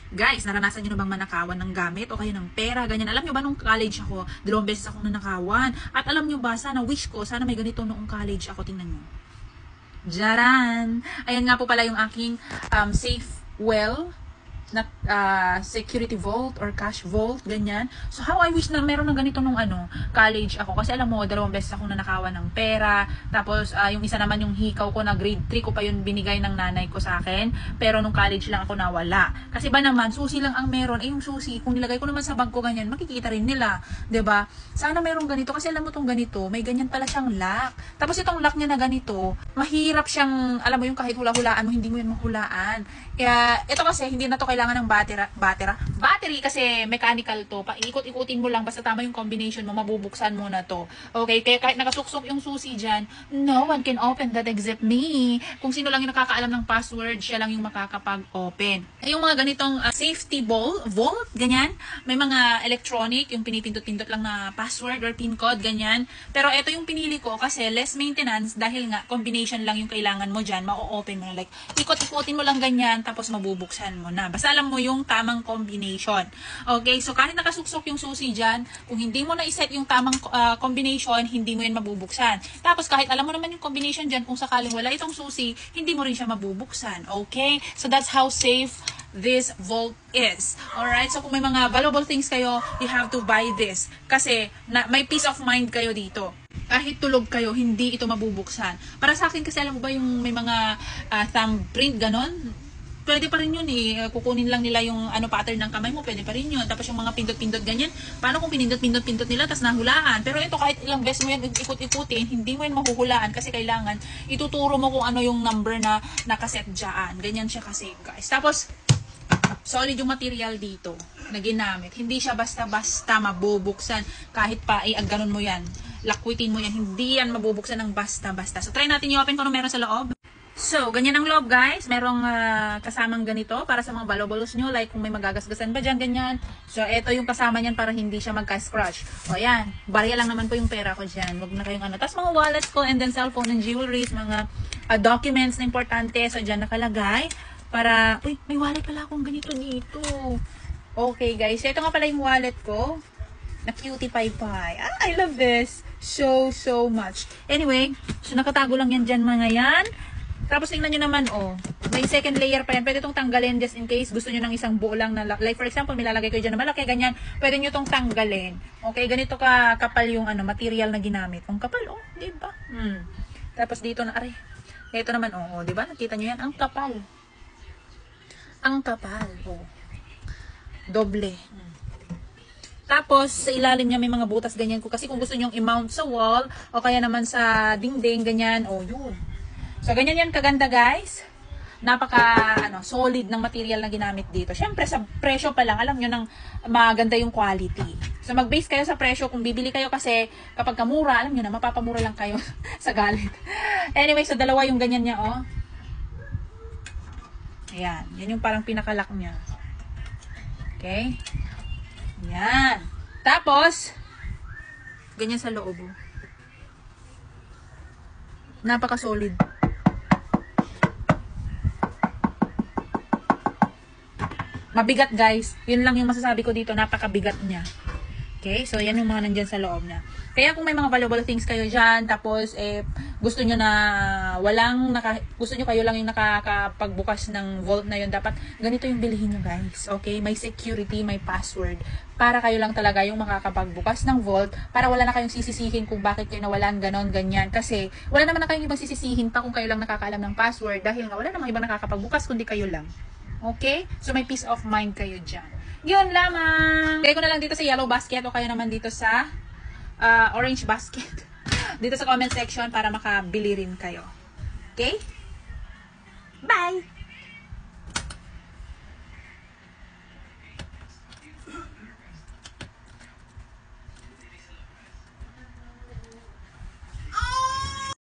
Guys, naranasan nyo na bang manakawan ng gamit o kaya ng pera, ganyan? Alam nyo ba nung college ako, 2 beses akong nanakawan. At alam nyo ba, sana wish ko, sana may ganito noong college ako, tingnan nyo. Jaran! Ayan nga po pala yung aking safe well na security vault or cash vault, ganyan. So, how I wish na meron ng ganito nung college ako. Kasi alam mo, 2 beses akong nanakawan ng pera. Tapos, yung isa naman yung hikaw ko na grade 3 ko pa yun binigay ng nanay ko sa akin. Pero nung college lang ako nawala. Kasi ba naman, susi lang ang meron. Eh, yung susi, kung nilagay ko naman sa bag ko ganyan, makikita rin nila. 'Di ba? Sana meron ganito. Kasi alam mo tong ganito, may ganyan pala siyang lock. Tapos itong lock niya na ganito, mahirap siyang, alam mo yung kahit hula-hulaan mo, hindi mo yun mahulaan. Kaya, ito kasi, hindi na to kailangan ng battery kasi mechanical to. Paikot-ikutin mo lang, basta tama yung combination mo, mabubuksan mo na to. Okay? Kaya kahit nakasuksok yung susi dyan, no one can open that except me. Kung sino lang yung nakakaalam ng password, siya lang yung makakapag-open. Yung mga ganitong safety vault, ganyan. May mga electronic, yung pinipindot-pindot lang na password or pin code, ganyan. Pero ito yung pinili ko kasi less maintenance dahil nga combination lang yung kailangan mo dyan, ma-open mo na. Like, ikot-ikutin mo lang ganyan, tapos mabubuksan mo na. Basta alam mo yung tamang combination. Okay? So, kahit nakasuksok yung susi dyan, kung hindi mo na-set yung tamang combination, hindi mo yan mabubuksan. Tapos, kahit alam mo naman yung combination dyan, kung sakaling wala itong susi, hindi mo rin siya mabubuksan. Okay? So, that's how safe this vault is. Alright? So, kung may mga valuable things kayo, you have to buy this. Kasi, may peace of mind kayo dito. Kahit tulog kayo, hindi ito mabubuksan. Para sa akin, kasi alam mo ba yung may mga thumbprint, ganon? Pwede pa rin yun eh. Kukunin lang nila yung pattern ng kamay mo, pwede pa rin yun. Tapos yung mga pindot-pindot ganyan, paano kung pinindot-pindot nila, tapos nahulaan? Pero ito kahit ilang beses mo yan ikot-ikutin, hindi mo yan mahuhulaan kasi kailangan ituturo mo kung ano yung number na nakaset dyan. Ganyan siya kasi, guys. Tapos, solid yung material dito na ginamit. Hindi siya basta-basta mabubuksan. Kahit pa, ganon mo yan. Lakwitin mo yan. Hindi yan mabubuksan ng basta-basta. So, try natin i-open kung ano meron sa loob. So, ganyan ang loob, guys. Merong kasamang ganito para sa mga valuables nyo. Like, kung may magagasgasan ba dyan, ganyan. So, ito yung kasama niyan para hindi siya magka-scratch. O, ayan. Barya lang naman po yung pera ko dyan. Huwag na kayong Tapos, mga wallets ko and then cellphone and jewelries, mga documents na importante. So, dyan nakalagay. Para, uy, may wallet pala akong ganito dito. Okay, guys. So, ito nga pala yung wallet ko. Na cutie pie pie. I love this. So much. Anyway, so nakatago lang yan dyan, mga yan. Tapos tingnan nyo naman, may second layer pa yan. Pwede itong tanggalin just in case gusto nyo ng isang buo lang na, like for example, milalagay ko dyan na malaki, ganyan. Pwede nyo itong tanggalin. Okay, ganito kapal yung material na ginamit. Ang kapal, diba? Tapos dito na, ito naman, diba? Nakita nyo yan? Ang kapal. Ang kapal, doble. Tapos, sa ilalim niya may mga butas ganyan ko. Kasi kung gusto nyo i-mount sa wall, o kaya naman sa dingding, ganyan, yun. So, ganyan yan kaganda, guys. Napaka, solid ng material na ginamit dito. Siyempre, sa presyo pa lang, alam nyo nang maganda yung quality. So, mag-base kayo sa presyo. Kung bibili kayo kasi, kapag kamura, alam nyo na, mapapamura lang kayo sa galit. Anyway, so, dalawa yung ganyan niya, Ayan. Yan yung parang pinakalock niya. Okay? Ayan. Tapos, ganyan sa loob. Napaka-solid. Mabigat, guys. Yun lang yung masasabi ko dito. Napakabigat niya. Okay? So, yan yung mga nandyan sa loob niya. Kaya kung may mga valuable things kayo dyan, tapos, gusto nyo na gusto nyo kayo lang yung nakakapagbukas ng vault na yun, dapat ganito yung bilhin nyo, guys. Okay? May security, may password. Para kayo lang talaga yung makakapagbukas ng vault, para wala na kayong sisisihin kung bakit kayo nawalan, ganon, ganyan. Kasi, wala naman na kayong ibang sisisihin pa kung kayo lang nakakaalam ng password, dahil nga wala namang ibang nakakapagbukas kundi kayo lang. Okay? So, may peace of mind kayo dyan. Yun lamang. Kaya ko na lang dito sa yellow basket o kaya naman dito sa orange basket. Dito sa comment section para makabili rin kayo. Okay? Bye!